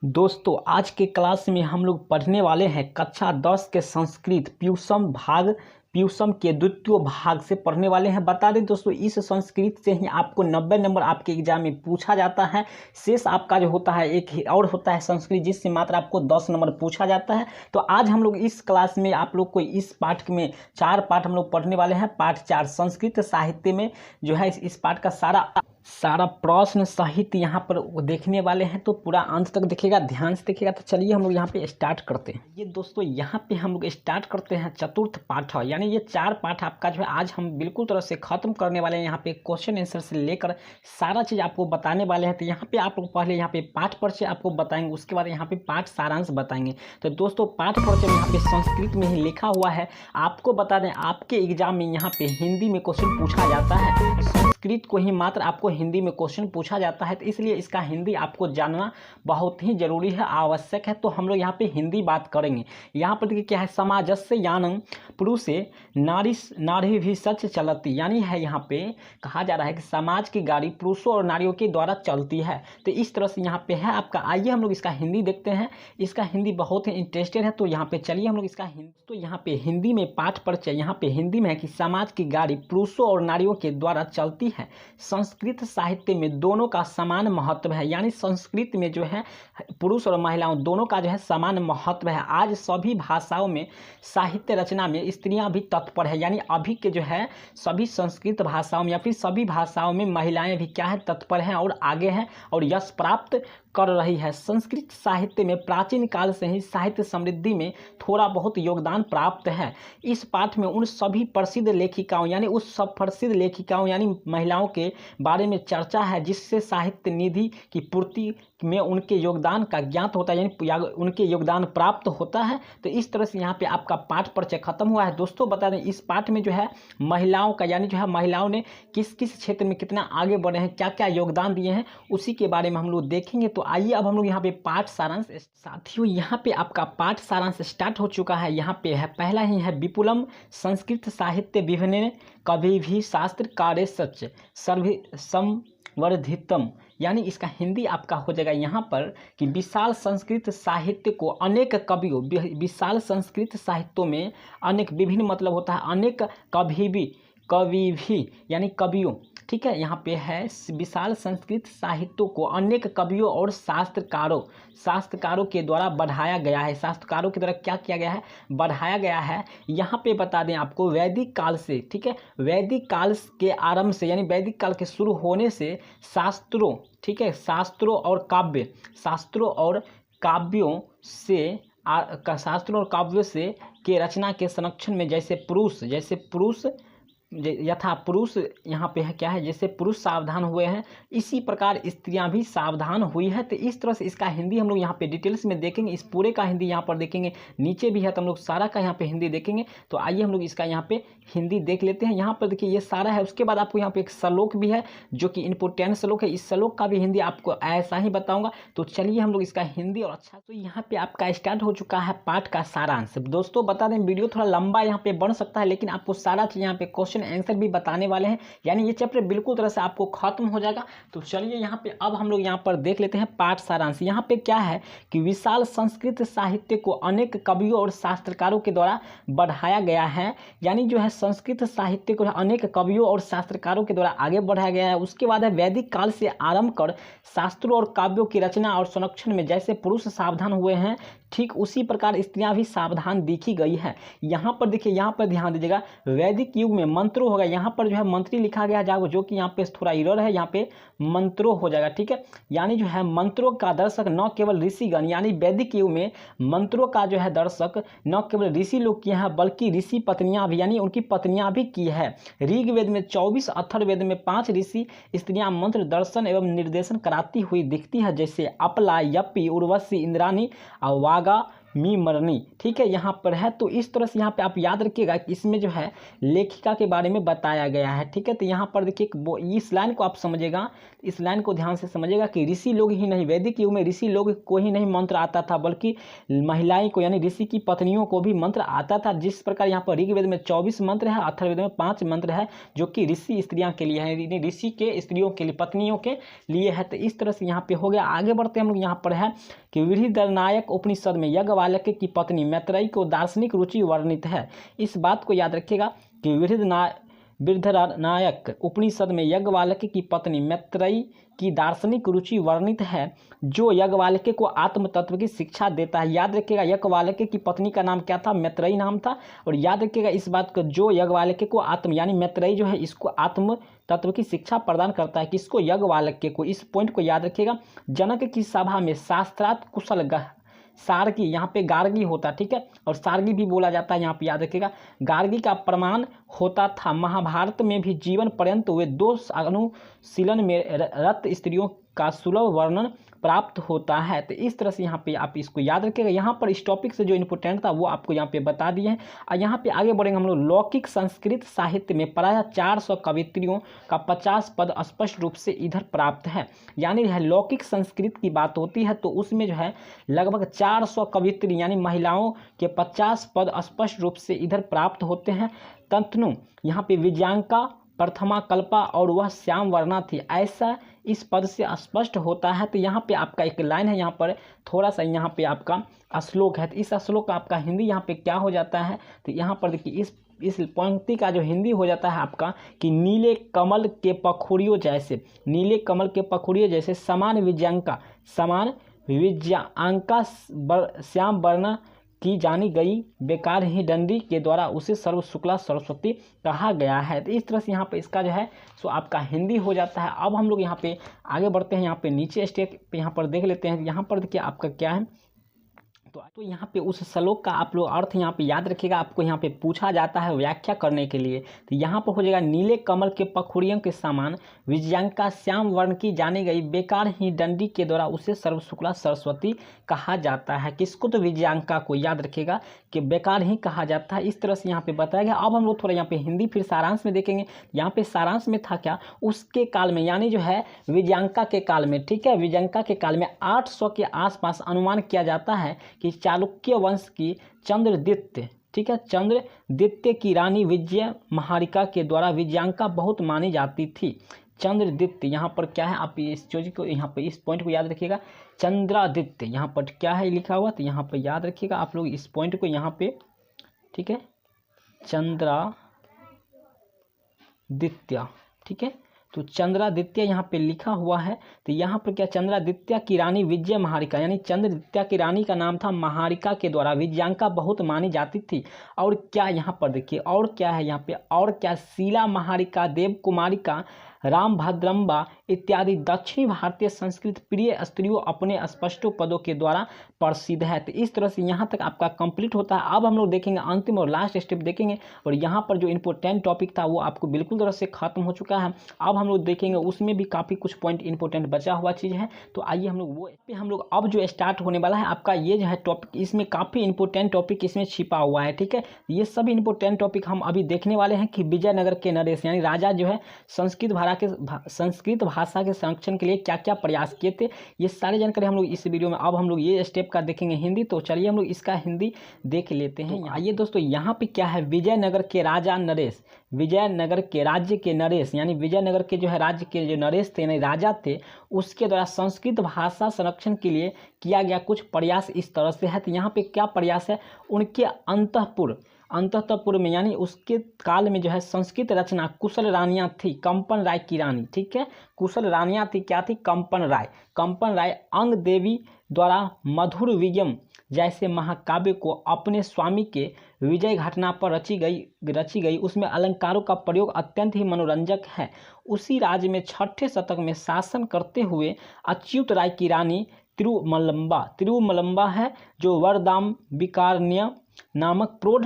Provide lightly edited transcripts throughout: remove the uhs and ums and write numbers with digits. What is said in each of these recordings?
दोस्तों आज के क्लास में हम लोग पढ़ने वाले हैं कक्षा 10 के संस्कृत प्यूसम के द्वितीय भाग से पढ़ने वाले हैं। बता दें दोस्तों, इस संस्कृत से ही आपको 90 नंबर आपके एग्जाम में पूछा जाता है। शेष आपका जो होता है एक ही और होता है संस्कृत, जिससे मात्र आपको 10 नंबर पूछा जाता है। तो आज हम लोग इस क्लास में आप लोग को इस पाठ में 4 पाठ हम लोग पढ़ने वाले हैं। पाठ 4 संस्कृत साहित्य में जो है इस पाठ का सारा प्रश्न साहित्य यहाँ पर देखने वाले हैं। तो पूरा अंत तक देखिएगा, ध्यान से देखिएगा। तो चलिए हम लोग यहाँ पे स्टार्ट करते हैं। ये दोस्तों यहाँ पे हम लोग स्टार्ट करते हैं चतुर्थ पाठ। यानी ये 4 पाठ आपका जो है आज हम बिल्कुल तरह से खत्म करने वाले हैं। यहाँ पे क्वेश्चन आंसर से लेकर सारा चीज़ आपको बताने वाले हैं। तो यहाँ पे आप लोग पहले यहाँ पे पाठ परिचय आपको बताएंगे, उसके बाद यहाँ पे पाठ सारांश बताएंगे। तो दोस्तों पाठ परिचय में यहाँ पे संस्कृत में ही लिखा हुआ है। आपको बता दें आपके एग्जाम में यहाँ पे हिंदी में क्वेश्चन पूछा जाता है, संस्कृत को ही मात्र आपको हिंदी में क्वेश्चन पूछा जाता है। तो इसलिए इसका हिंदी आपको जानना बहुत ही जरूरी है, आवश्यक है। तो हम लोग यहाँ पे हिंदी बात करेंगे। यहाँ पर देखिए क्या है, समाजस्य यानं पुरुषे नारी भी सच चलती, यानी है यहाँ पे कहा जा रहा है कि समाज की गाड़ी पुरुषों और नारियों के द्वारा चलती है। तो इस तरह से यहाँ पे है आपका। आइए हम लोग इसका हिंदी देखते हैं। इसका हिंदी बहुत ही इंटरेस्टेड है। तो यहाँ पे चलिए हम लोग इसका हिंदी, तो यहाँ पे हिंदी में पाठ परिचय यहाँ पे हिंदी में है कि समाज की गाड़ी पुरुषों और नारियों के द्वारा चलती है। संस्कृत साहित्य में दोनों का समान महत्व है। यानी संस्कृत में जो है पुरुष और महिलाओं दोनों का जो है समान महत्व है। आज सभी भाषाओं में साहित्य रचना में स्त्रियां भी तत्पर है। यानी अभी के जो है सभी संस्कृत भाषाओं में या फिर सभी भाषाओं में महिलाएं भी क्या है, तत्पर हैं और आगे हैं और यश प्राप्त कर रही है। संस्कृत साहित्य में प्राचीन काल से ही साहित्य समृद्धि में थोड़ा बहुत योगदान प्राप्त है। इस पाठ में उन सभी प्रसिद्ध लेखिकाओं यानी उस सब प्रसिद्ध लेखिकाओं यानी महिलाओं के बारे में चर्चा है, जिससे साहित्य निधि की पूर्ति में उनके योगदान का ज्ञात होता है, यानी उनके योगदान प्राप्त होता है। तो इस तरह से यहाँ पे आपका पाठ परिचय खत्म हुआ है। दोस्तों बता दें इस पाठ में जो है महिलाओं का यानी जो है महिलाओं ने किस किस क्षेत्र में कितना आगे बढ़े हैं, क्या क्या योगदान दिए हैं, उसी के बारे में हम लोग देखेंगे। तो आइए अब हम लोग यहाँ पे पाठ सारांश, साथियों यहाँ पे आपका पाठ सारांश स्टार्ट हो चुका है। यहाँ पे है पहला ही है विपुलम संस्कृत साहित्य विभिन्न कवि भी शास्त्र कार्य सच सर्व संवर्धितम। यानी इसका हिंदी आपका हो जाएगा यहाँ पर कि विशाल संस्कृत साहित्य को अनेक कवियों, विशाल संस्कृत साहित्यों में अनेक विभिन्न मतलब होता है अनेक कवि भी यानी कवियों, ठीक है। यहाँ पे है विशाल संस्कृत साहित्यों को अनेक कवियों और शास्त्रकारों के द्वारा बढ़ाया गया है। शास्त्रकारों के द्वारा क्या किया गया है, बढ़ाया गया है। यहाँ पे बता दें आपको वैदिक काल से, ठीक है, वैदिक काल के आरंभ से यानी वैदिक काल के शुरू होने से शास्त्रों, ठीक है, शास्त्रों और काव्यों से के रचना के संरक्षण में जैसे पुरुष यथा पुरुष यहाँ पे है क्या है, जैसे पुरुष सावधान हुए हैं इसी प्रकार स्त्रियां भी सावधान हुई है। तो इस तरह से इसका हिंदी हम लोग यहाँ पे डिटेल्स में देखेंगे। इस पूरे का हिंदी यहाँ पर देखेंगे, नीचे भी है तो हम लोग सारा का यहाँ पे हिंदी देखेंगे। तो आइए हम लोग इसका यहाँ पे हिंदी देख लेते हैं। यहाँ पर देखिए ये सारा है। उसके बाद आपको यहाँ पे एक श्लोक भी है जो कि इम्पोर्टेंट श्लोक है। इस श्लोक का भी हिंदी आपको ऐसा ही बताऊंगा। तो चलिए हम लोग इसका हिंदी और अच्छा, तो यहाँ पे आपका स्टार्ट हो चुका है पाठ का सारांश। दोस्तों बता दें वीडियो थोड़ा लंबा यहाँ पे बन सकता है, लेकिन आपको सारा चीज़ यहाँ पे क्वेश्चन आंसर भी बताने वाले हैं। यानी ये चैप्टर बिल्कुल तरह से आपको खत्म हो जाएगा। तो चलिए यहाँ पे अब हम लोग यहाँ पर देख लेते हैं पाठ सारांश। यहाँ पे क्या है कि विशाल संस्कृत साहित्य को अनेक कवियों और शास्त्रकारों के द्वारा बढ़ाया गया है। यानी जो है संस्कृत साहित्य को अनेक कवियों और शास्त्रकारों के द्वारा आगे बढ़ाया गया है। उसके बाद है वैदिक काल से आरंभ कर शास्त्रों और काव्यों की रचना और संरक्षण में जैसे पुरुष सावधान हुए हैं, ठीक उसी प्रकार स्त्रियां भी सावधान देखी गई है। यहाँ पर देखिए, यहाँ पर ध्यान दीजिएगा, वैदिक युग में मंत्रों होगा। यहाँ पर जो है मंत्री लिखा गया जाएगा, जो कि यहाँ पे थोड़ा एरर है, यहाँ पे मंत्रों हो जाएगा, ठीक है। यानी जो है मंत्रों का दर्शक न केवल ऋषिगण, यानी वैदिक युग में मंत्रों का जो है दर्शक न केवल ऋषि लोग किए हैं बल्कि ऋषि पत्नियां भी यानी उनकी पत्नियां भी की है। ऋग्वेद में 24, अथर्ववेद में 5 ऋषि स्त्रियां मंत्र दर्शन एवं निर्देशन कराती हुई दिखती है, जैसे अपला, यपी, उर्वशी, इंद्राणी और वागा, मी मरनी, ठीक है, यहाँ पर है। तो इस तरह से यहाँ पे आप याद रखिएगा कि इसमें जो है लेखिका के बारे में बताया गया है, ठीक है। तो यहाँ पर देखिए वो इस लाइन को आप समझिएगा, इस लाइन को ध्यान से समझिएगा कि ऋषि लोग ही नहीं, वैदिक युग में ऋषि लोग को ही नहीं मंत्र आता था, बल्कि महिलाएं को यानी ऋषि की पत्नियों को भी मंत्र आता था। जिस प्रकार यहाँ पर ऋग्वेद में 24 मंत्र है, अथर्ववेद में 5 मंत्र है, जो कि ऋषि स्त्रियाँ के लिए है, ऋषि के स्त्रियों के लिए, पत्नियों के लिए है। तो इस तरह से यहाँ पे हो गया। आगे बढ़ते हम लोग, यहाँ पर है कि बृहदारण्यक उपनिषद में याज्ञवल्क्य की पत्नी मैत्रेयी को दार्शनिक रुचि वर्णित है। इस बात को याद रखिएगा कि बृहदारण्यक उपनिषद में याज्ञवल्क्य की पत्नी मैत्रेयी की दार्शनिक रुचि वर्णित है, जो याज्ञवल्क्य को आत्म तत्व की शिक्षा देता है। याद रखिएगा याज्ञवल्क्य की पत्नी का नाम क्या था, मैत्रेयी नाम था। और याद रखिएगा इस बात को, जो याज्ञवल्क्य को आत्म यानी मैत्रेयी जो है इसको आत्म तत्व की शिक्षा प्रदान करता है, किसको, याज्ञवल्क्य को। इस पॉइंट को याद रखिएगा। जनक की सभा में शास्त्रार्थ कुशल सारगी, यहाँ पे गार्गी होता, ठीक है, और सारगी भी बोला जाता है, यहाँ पे याद रखिएगा। गार्गी का प्रमाण होता था। महाभारत में भी जीवन पर्यंत हुए 2 अनुशीलन में रत स्त्रियों का सुलभ वर्णन प्राप्त होता है। तो इस तरह से यहाँ पे आप इसको याद रखिएगा। यहाँ पर इस टॉपिक से जो इंपोर्टेंट था वो आपको यहाँ पे बता दिए हैं। और यहाँ पे आगे बढ़ेंगे हम लोग। लौकिक संस्कृत साहित्य में प्रायः 400 कवित्रियों का 50 पद स्पष्ट रूप से इधर प्राप्त है। यानी है लौकिक संस्कृत की बात होती है तो उसमें जो है लगभग 400 कवित्री यानी महिलाओं के 50 पद स्पष्ट रूप से इधर प्राप्त होते हैं। तंतनु यहाँ पे विजयांका, प्रथमा कल्पा और वह श्याम वर्णा थी, ऐसा इस पद से स्पष्ट होता है। तो यहाँ पे आपका एक लाइन है, यहाँ पर थोड़ा सा यहाँ पे आपका श्लोक है। तो इस श्लोक का आपका हिंदी यहाँ पे क्या हो जाता है, तो यहाँ पर देखिए इस पंक्ति का जो हिंदी हो जाता है आपका कि नीले कमल के पखुड़ियों जैसे, नीले कमल के पखुड़ियों जैसे समान विजयांका श्याम वर्णा की जानी गई बेकार ही दंडी के द्वारा उसे सर्व शुक्ला सरस्वती कहा गया है। तो इस तरह से यहाँ पे इसका जो है सो आपका हिंदी हो जाता है। अब हम लोग यहाँ पे आगे बढ़ते हैं, यहाँ पे नीचे स्टेप पे यहाँ पर देख लेते हैं। यहाँ पर देखिए आपका क्या है, तो यहाँ पे उस श्लोक का आप लोग अर्थ यहाँ पे याद रखिएगा। आपको यहाँ पे पूछा जाता है व्याख्या करने के लिए, तो यहाँ पर हो जाएगा नीले कमल के पखुड़ियों के समान विजयांका श्याम वर्ण की जानी गई बेकार ही दंडी के द्वारा उसे सर्व शुक्ला सरस्वती कहा जाता है। किसको, तो विजयांका को याद रखिएगा कि बेकार ही कहा जाता है। इस तरह से यहाँ पे बताया गया। अब हम लोग थोड़ा यहाँ पे हिंदी फिर सारांश में देखेंगे। यहाँ पे सारांश में था क्या, उसके काल में यानी जो है विजयांका के काल में, ठीक है, विजयांका के काल में 800 के आसपास अनुमान किया जाता है कि चालुक्य वंश की चंद्रदित्य, ठीक है, चंद्रदित्य की रानी विजय महारिका के द्वारा विजयांका बहुत मानी जाती थी। चंद्रदित्य यहाँ पर क्या है, आप इस चीज को यहाँ पे इस पॉइंट को याद रखिएगा। चंद्रादित्य यहाँ पर क्या है लिखा हुआ, तो यहाँ पर याद रखिएगा आप लोग इस पॉइंट को यहाँ पे, ठीक है, चंद्रादित्य, ठीक है, तो चंद्रादित्य यहाँ पे लिखा हुआ है। तो यहाँ पर क्या, चंद्रादित्य की रानी विजय महारिका यानी चंद्रादित्य की रानी का नाम था महारिका के द्वारा विजयांका बहुत मानी जाती थी। और क्या यहाँ पर देखिए और क्या है यहाँ पे, और क्या, शीला महारिका, देव कुमारिका, रामभद्रम्बा इत्यादि दक्षिणी भारतीय संस्कृत प्रिय स्त्रियों अपने स्पष्टों पदों के द्वारा प्रसिद्ध है। तो इस तरह से यहाँ तक आपका कंप्लीट होता है। अब हम लोग देखेंगे अंतिम और लास्ट स्टेप देखेंगे, और यहाँ पर जो इंपॉर्टेंट टॉपिक था वो आपको बिल्कुल तरह से खत्म हो चुका है। अब हम लोग देखेंगे उसमें भी काफ़ी कुछ पॉइंट इंपॉर्टेंट बचा हुआ चीज़ है। तो आइए हम लोग वो पे हम लोग अब जो स्टार्ट होने वाला है आपका ये जो है टॉपिक, इसमें काफ़ी इंपॉर्टेंट टॉपिक इसमें छिपा हुआ है, ठीक है। ये सभी इंपॉर्टेंट टॉपिक हम अभी देखने वाले हैं कि विजयनगर के नरेश यानी राजा जो है संस्कृत भाषा के संरक्षण के लिए क्या क्या प्रयास किए थे, ये सारी जानकारी हम लोग इस वीडियो में अब हम लोग ये स्टेप का देखेंगे हिंदी। तो चलिए हम लोग इसका हिंदी देख लेते हैं। तो आइए दोस्तों, यहाँ पे क्या है, विजयनगर के राजा नरेश, विजयनगर के राज्य के नरेश यानी विजयनगर के जो है राज्य के जो नरेश थे यानी राजा थे, उसके द्वारा संस्कृत भाषा संरक्षण के लिए किया गया कुछ प्रयास इस तरह से है। तो यहाँ पे क्या प्रयास है, उनके अंतःपुर में यानी उसके काल में जो है संस्कृत रचना कुशल रानियाँ थी, कंपन राय की रानी, ठीक है, कुशल रानियाँ थी, क्या थी, कंपन राय अंग देवी द्वारा मधुर विजयम जैसे महाकाव्य को अपने स्वामी के विजय घटना पर रची गई उसमें अलंकारों का प्रयोग अत्यंत ही मनोरंजक है। उसी राज्य में 6ठे शतक में शासन करते हुए अच्युत राय की रानी तिरुमलम्बा है, जो वरदाम विकारण्य नामक प्रौढ़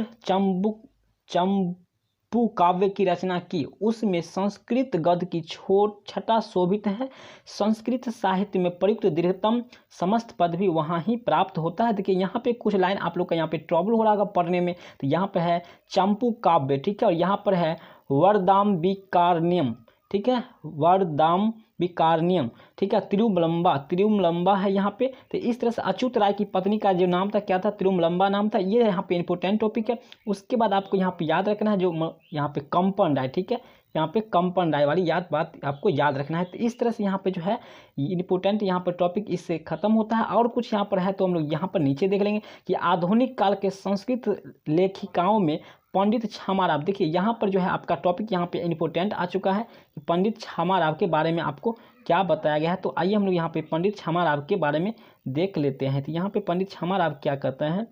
चंपू काव्य की रचना की, उसमें संस्कृत गद्य की छटा शोभित है। संस्कृत साहित्य में प्रयुक्त दीर्घतम समस्त पद भी वहाँ ही प्राप्त होता है। देखिए यहाँ पे कुछ लाइन आप लोग का यहाँ पे ट्रबल हो रहा होगा पढ़ने में, तो यहाँ पे है चंपू काव्य, ठीक है, और यहाँ पर है वरदाम्बिकारण्यम, ठीक है, वरदाम्बिकारण्यम, ठीक है, तिरुमलंबा है यहाँ पे। तो इस तरह से अच्युत राय की पत्नी का जो नाम था क्या था, तिरुमलंबा नाम था। ये यहाँ पे इंपॉर्टेंट टॉपिक है। उसके बाद आपको यहाँ पे याद रखना है जो यहाँ पे कंपन राय, ठीक है, यहाँ पे कंपन राय वाली बात आपको याद रखना है। तो इस तरह से यहाँ पे जो है इंपॉर्टेंट यहाँ पर टॉपिक इससे खत्म होता है। और कुछ यहाँ पर है तो हम लोग यहाँ पर नीचे देख लेंगे कि आधुनिक काल के संस्कृत लेखिकाओं में पंडित छामाराव। देखिए यहाँ पर जो है आपका टॉपिक यहाँ पे इंपॉर्टेंट आ चुका है कि पंडित छामाराव के बारे में आपको क्या बताया गया है। तो आइए हम लोग यहाँ पे पंडित छामाराव के बारे में देख लेते हैं। तो यहाँ पे पंडित छामाराव क्या कहते हैं,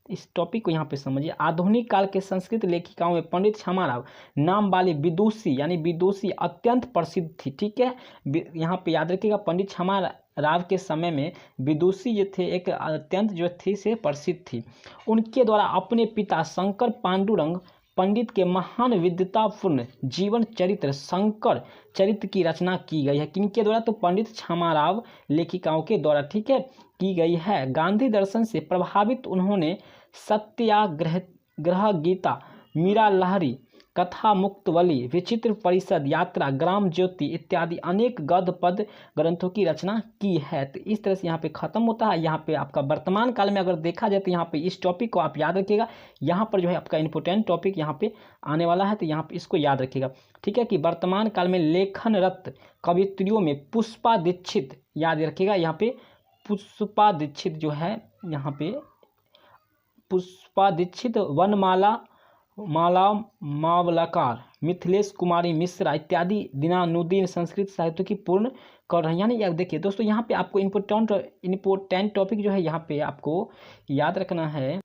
इस टॉपिक को यहाँ पे समझिए। आधुनिक काल के संस्कृत लेखिकाओं में पंडित छामाराव नाम वाली विदुषी यानी विदुषी अत्यंत प्रसिद्ध थी, ठीक है। यहाँ पे याद रखिएगा पंडित छामाराव के समय में विदुषी जो थे एक अत्यंत जो थी से प्रसिद्ध थी। उनके द्वारा अपने पिता शंकर पांडुरंग पंडित के महान विद्वतापूर्ण जीवन चरित्र शंकर चरित्र की रचना की गई है। किनके द्वारा, तो पंडित छामाराव लेखिकाओं के द्वारा, ठीक है, की गई है। गांधी दर्शन से प्रभावित उन्होंने सत्याग्रह गीता, मीरा लहरी, कथा मुक्तवली, विचित्र परिषद, यात्रा, ग्राम ज्योति इत्यादि अनेक गद्य पद ग्रंथों की रचना की है। तो इस तरह से यहाँ पे खत्म होता है। यहाँ पे आपका वर्तमान काल में अगर देखा जाए तो यहाँ पे इस टॉपिक को आप याद रखिएगा। यहाँ पर जो है आपका इंपॉर्टेंट टॉपिक यहाँ पे आने वाला है, तो यहाँ पे इसको याद रखिएगा, ठीक है, कि वर्तमान काल में लेखनरत कवित्रियों में पुष्पा दीक्षित, याद रखिएगा यहाँ पे पुष्पा दीक्षित जो है, यहाँ पे पुष्पा दीक्षित, वनमाला मावलकार, मिथिलेश कुमारी मिश्रा इत्यादि दिनानुदिन संस्कृत साहित्य की पूर्ण कर रहे हैं। यानी यार देखिए दोस्तों यहाँ पे आपको इम्पोर्टेंट टॉपिक जो है यहाँ पे आपको याद रखना है।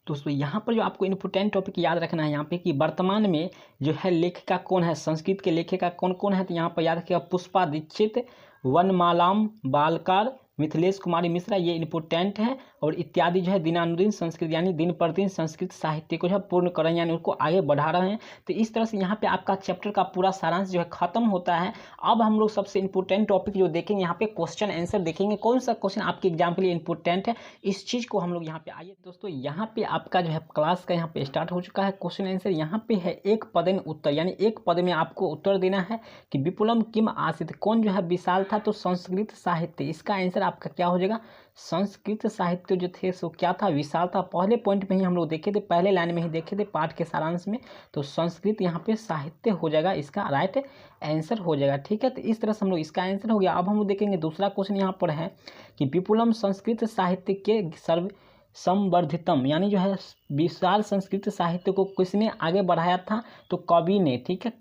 दोस्तों यहाँ पर जो आपको इम्पोर्टेंट टॉपिक याद रखना है यहाँ पे कि वर्तमान में जो है लेखिका कौन है, संस्कृत के लेखिका कौन कौन है। तो यहाँ पर याद रखिएगा पुष्पा दीक्षित, वनमालाम बालकार, मिथिलेश कुमारी मिश्रा, ये इंपॉर्टेंट है। और इत्यादि जो है दिनानुदिन संस्कृत यानी दिन प्रतिदिन संस्कृत साहित्य को जो है पूर्ण कर रहे हैं, यानी उनको आगे बढ़ा रहे हैं। तो इस तरह से यहाँ पे आपका चैप्टर का पूरा सारांश जो है खत्म होता है। अब हम लोग सबसे इंपॉर्टेंट टॉपिक जो देखेंगे यहाँ पे क्वेश्चन आंसर देखेंगे, कौन सा क्वेश्चन आपके एग्जाम के लिए इंपॉर्टेंट है, इस चीज़ को हम लोग यहाँ पे आइए दोस्तों। यहाँ पे आपका जो है क्लास का यहाँ पे स्टार्ट हो चुका है। क्वेश्चन आंसर यहाँ पे है एक पदेन उत्तर, यानी एक पद में आपको उत्तर देना है कि विपुलम किम आसीत, कौन जो है विशाल था, तो संस्कृत साहित्य। इसका आंसर आपका क्या हो जाएगा, संस्कृत साहित्य जो थे सो क्या था, विशाल था। पहले पॉइंट में ही हम लोग देखे थे, पहले लाइन में ही देखे थे पाठ के सारांश में। तो संस्कृत यहाँ पे साहित्य हो जाएगा, इसका राइट आंसर हो जाएगा, ठीक है। तो इस तरह से हम लोग इसका आंसर हो गया। अब हम लोग देखेंगे दूसरा क्वेश्चन यहाँ पर है कि विपुलम संस्कृत साहित्य के सर्व संवर्धितम, यानी जो है विशाल संस्कृत साहित्य को किसने आगे बढ़ाया था, तो कवि ने, ठीक है,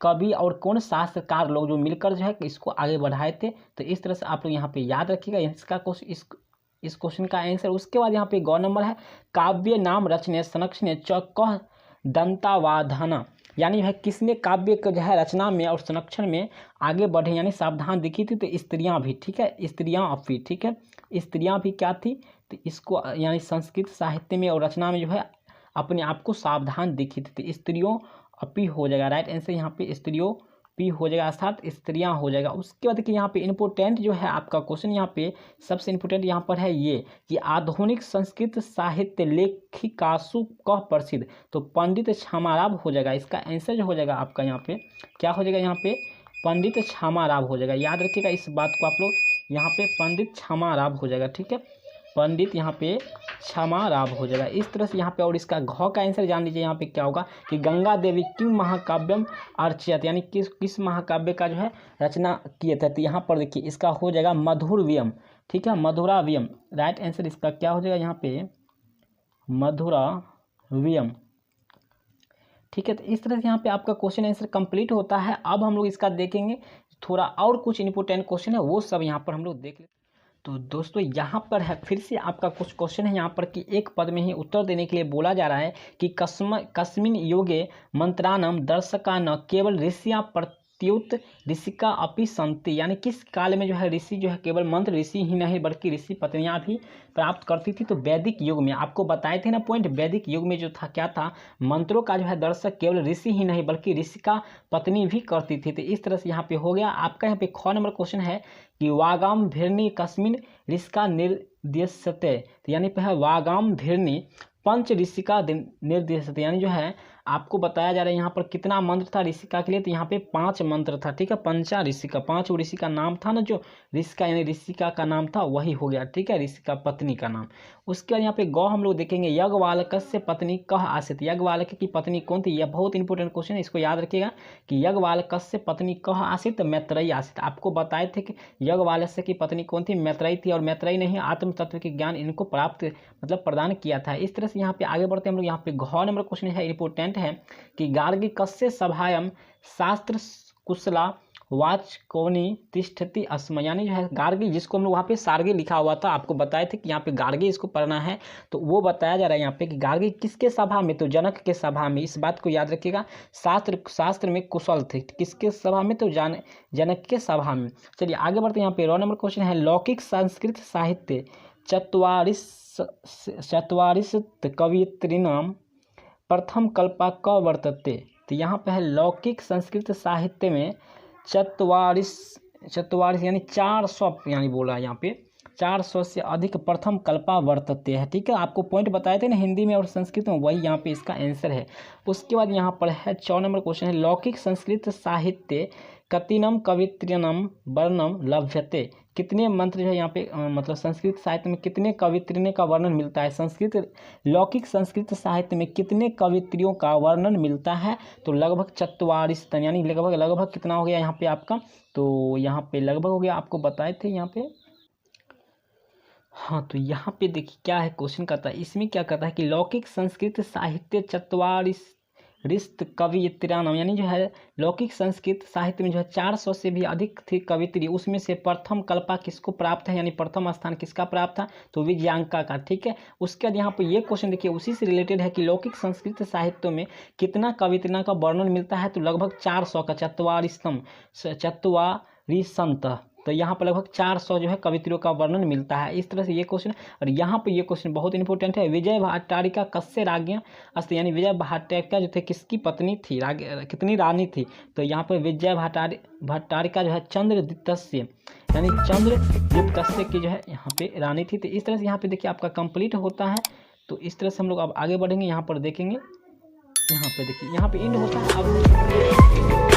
कवि और कौन शास्त्रकार लोग जो मिलकर जो है इसको आगे बढ़ाए थे। तो इस तरह से आप लोग यहाँ पे याद रखिएगा इसका क्वेश्चन, इस क्वेश्चन का आंसर। उसके बाद यहाँ पे गौ नंबर है काव्य नाम रचने संरक्षण चौकह दंतावाधना, यानी है किसने काव्य का जो है रचना में और संरक्षण में आगे बढ़े, यानी सावधान दिखी थी। तो स्त्रियां भी, ठीक है, स्त्रियां भी, ठीक है, स्त्रियां भी क्या थी, तो इसको यानी संस्कृत साहित्य में और रचना में जो है अपने आप को सावधान दिखी थी। तो स्त्रियों अपी हो जाएगा, राइट आंसर यहाँ पे स्त्रियों पी हो जाएगा, अर्थात स्त्रियां हो जाएगा। उसके बाद कि यहाँ पे इंपॉर्टेंट जो है आपका क्वेश्चन, यहाँ पे सबसे इंपॉर्टेंट यहाँ पर है ये कि आधुनिक संस्कृत साहित्य लेखिकासु कह प्रसिद्ध, तो पंडित छामाराव हो जाएगा। इसका आंसर जो हो जाएगा आपका यहाँ पे क्या हो जाएगा, यहाँ पे पंडित छामाराव हो जाएगा। याद रखिएगा इस बात को आप लोग, यहाँ पे पंडित छामाराव हो जाएगा, ठीक है, पंडित यहाँ पे छामाराव हो जाएगा। इस तरह से यहाँ पे, और इसका घ का आंसर जान लीजिए यहाँ पे क्या होगा कि गंगा देवी किम महाकाव्यम अर्चयत, यानी किस महाकाव्य का जो है रचना किए थे। तो यहाँ पर देखिए इसका हो जाएगा मधुरव्यम, ठीक है, मधुराव्यम, राइट आंसर इसका क्या हो जाएगा यहाँ पे मधुराव्यम, ठीक है। तो इस तरह से यहाँ पे आपका क्वेश्चन आंसर कंप्लीट होता है। अब हम लोग इसका देखेंगे थोड़ा और कुछ इंपॉर्टेंट क्वेश्चन है वो सब यहाँ पर हम लोग देख लेते। तो दोस्तों यहाँ पर है फिर से आपका कुछ क्वेश्चन है यहाँ पर कि एक पद में ही उत्तर देने के लिए बोला जा रहा है कि कस्मिन योगे मंत्रानम दर्शका न केवल ऋषियाँ प्रत्युत ऋषिका अपि संति, यानी किस काल में जो है ऋषि जो है केवल मंत्र ऋषि ही नहीं बल्कि ऋषि पत्नियां भी प्राप्त करती थी। तो वैदिक युग में आपको बताए थे ना पॉइंट, वैदिक युग में जो था क्या था, मंत्रों का जो है दर्शक केवल ऋषि ही नहीं बल्कि ऋषि का पत्नी भी करती थी। तो इस तरह से यहाँ पे हो गया। आपका यहाँ पे ख नंबर क्वेश्चन है कि वागाम भिर्नि कस्मिन ऋषिका निर्देशते, तो यानी पे है वागाम भिर्नि पंच ऋषिका निर्देशते, यानी जो है आपको बताया जा रहा है यहाँ पर कितना मंत्र था ऋषिका के लिए, तो यहाँ पे 5 मंत्र था। ठीक है, पंचा ऋषिका, 5 ऋषि का नाम था ना, जो ऋषिका यानी ऋषिका का नाम था वही हो गया। ठीक है, ऋषिका पत्नी का नाम। उसके बाद यहाँ पे गौ हम लोग देखेंगे, यज्ञवाल्क्य पत्नी कह आसित, यज्ञवाल्क्य की पत्नी कौन थी, यह बहुत इंपॉर्टेंट क्वेश्चन है, इसको याद रखिएगा कि यज्ञवाल्क्य पत्नी कह आसित, मैत्रेयी आसित। आपको बताए थे कि यज्ञवाल्क्य की पत्नी कौन थी, मैत्रेयी थी, और मैत्रेयी ने ही आत्म तत्व के ज्ञान इनको प्राप्त मतलब प्रदान किया था। इस तरह से यहाँ पे आगे बढ़ते हैं हम लोग। यहाँ पे घ नंबर क्वेश्चन है, इंपोर्टेंट है कि गार्गी कस्य सभायाम शास्त्र कुशला वाचकोनी तिष्ठति अस्म, यानी जो है गार्गी, जिसको हम लोग वहाँ पे सार्गी लिखा हुआ था, आपको बताए थे कि यहाँ पे गार्गी इसको पढ़ना है, तो वो बताया जा रहा है यहाँ पे कि गार्गी किसके सभा में, तो जनक के सभा में। इस बात को याद रखिएगा, शास्त्र में कुशल थे, किसके सभा में, तो जनक के सभा में। चलिए आगे बढ़ते हैं। यहाँ पे रो नंबर क्वेश्चन है, लौकिक संस्कृत साहित्य चत्वारिंशत् कवयित्रीणाम प्रथम कल्पा क वर्तते, तो यहाँ पे है लौकिक संस्कृत साहित्य में चत्वारिश यानी 400, यानी बोला यहाँ पे 400 से अधिक प्रथम कल्पा वर्तते है। ठीक है, आपको पॉइंट बताए थे ना हिंदी में और संस्कृत में, वही यहाँ पे इसका आंसर है। उसके बाद यहाँ पर है 4 नंबर क्वेश्चन है, लौकिक संस्कृत साहित्य कतिनम कवित्रिनम वर्णम लभ्यते, कितने मंत्र जो है यहाँ पे मतलब संस्कृत साहित्य में कितने कवित्रियों का वर्णन मिलता है, लौकिक संस्कृत साहित्य में कितने कवित्रियों का वर्णन मिलता है, तो लगभग 44, यानी लगभग कितना हो गया यहाँ पे आपका, तो यहाँ पे लगभग हो गया, आपको बताए थे यहाँ पे। हाँ, तो यहाँ पे देखिए क्या है क्वेश्चन कहता है, इसमें क्या कहता है कि लौकिक संस्कृत साहित्य चत्वारिंशत् कवयित्रीणाम, यानी जो है लौकिक संस्कृत साहित्य में जो है 400 से भी अधिक थी कवित्री, उसमें से प्रथम कल्पा किसको प्राप्त है, यानी प्रथम स्थान किसका प्राप्त था, तो विजयांका का। ठीक है, उसके बाद यहाँ पर ये क्वेश्चन देखिए उसी से रिलेटेड है कि लौकिक संस्कृत साहित्य में कितना कवित्रियों का वर्णन मिलता है, तो लगभग 400 का, चत्वारिशंत, तो यहाँ पर लगभग 400 जो है कवित्रियों का वर्णन मिलता है। इस तरह से ये क्वेश्चन, और यहाँ पे ये क्वेश्चन बहुत इंपॉर्टेंट है, विजय भट्टारिका कस्य राज्ञ अस्त, यानी विजय भट्टारिका जो थे किसकी पत्नी थी, कितनी रानी थी, तो यहाँ पर विजय भट्टारिका जो है चंद्रदित्य, यानी चंद्रदित्य की जो है यहाँ पे रानी थी। तो इस तरह से यहाँ पे देखिए आपका कंप्लीट होता है। तो इस तरह से हम लोग अब आगे बढ़ेंगे, यहाँ पर देखेंगे, यहाँ पे देखिए यहाँ पे इंड होता है। अब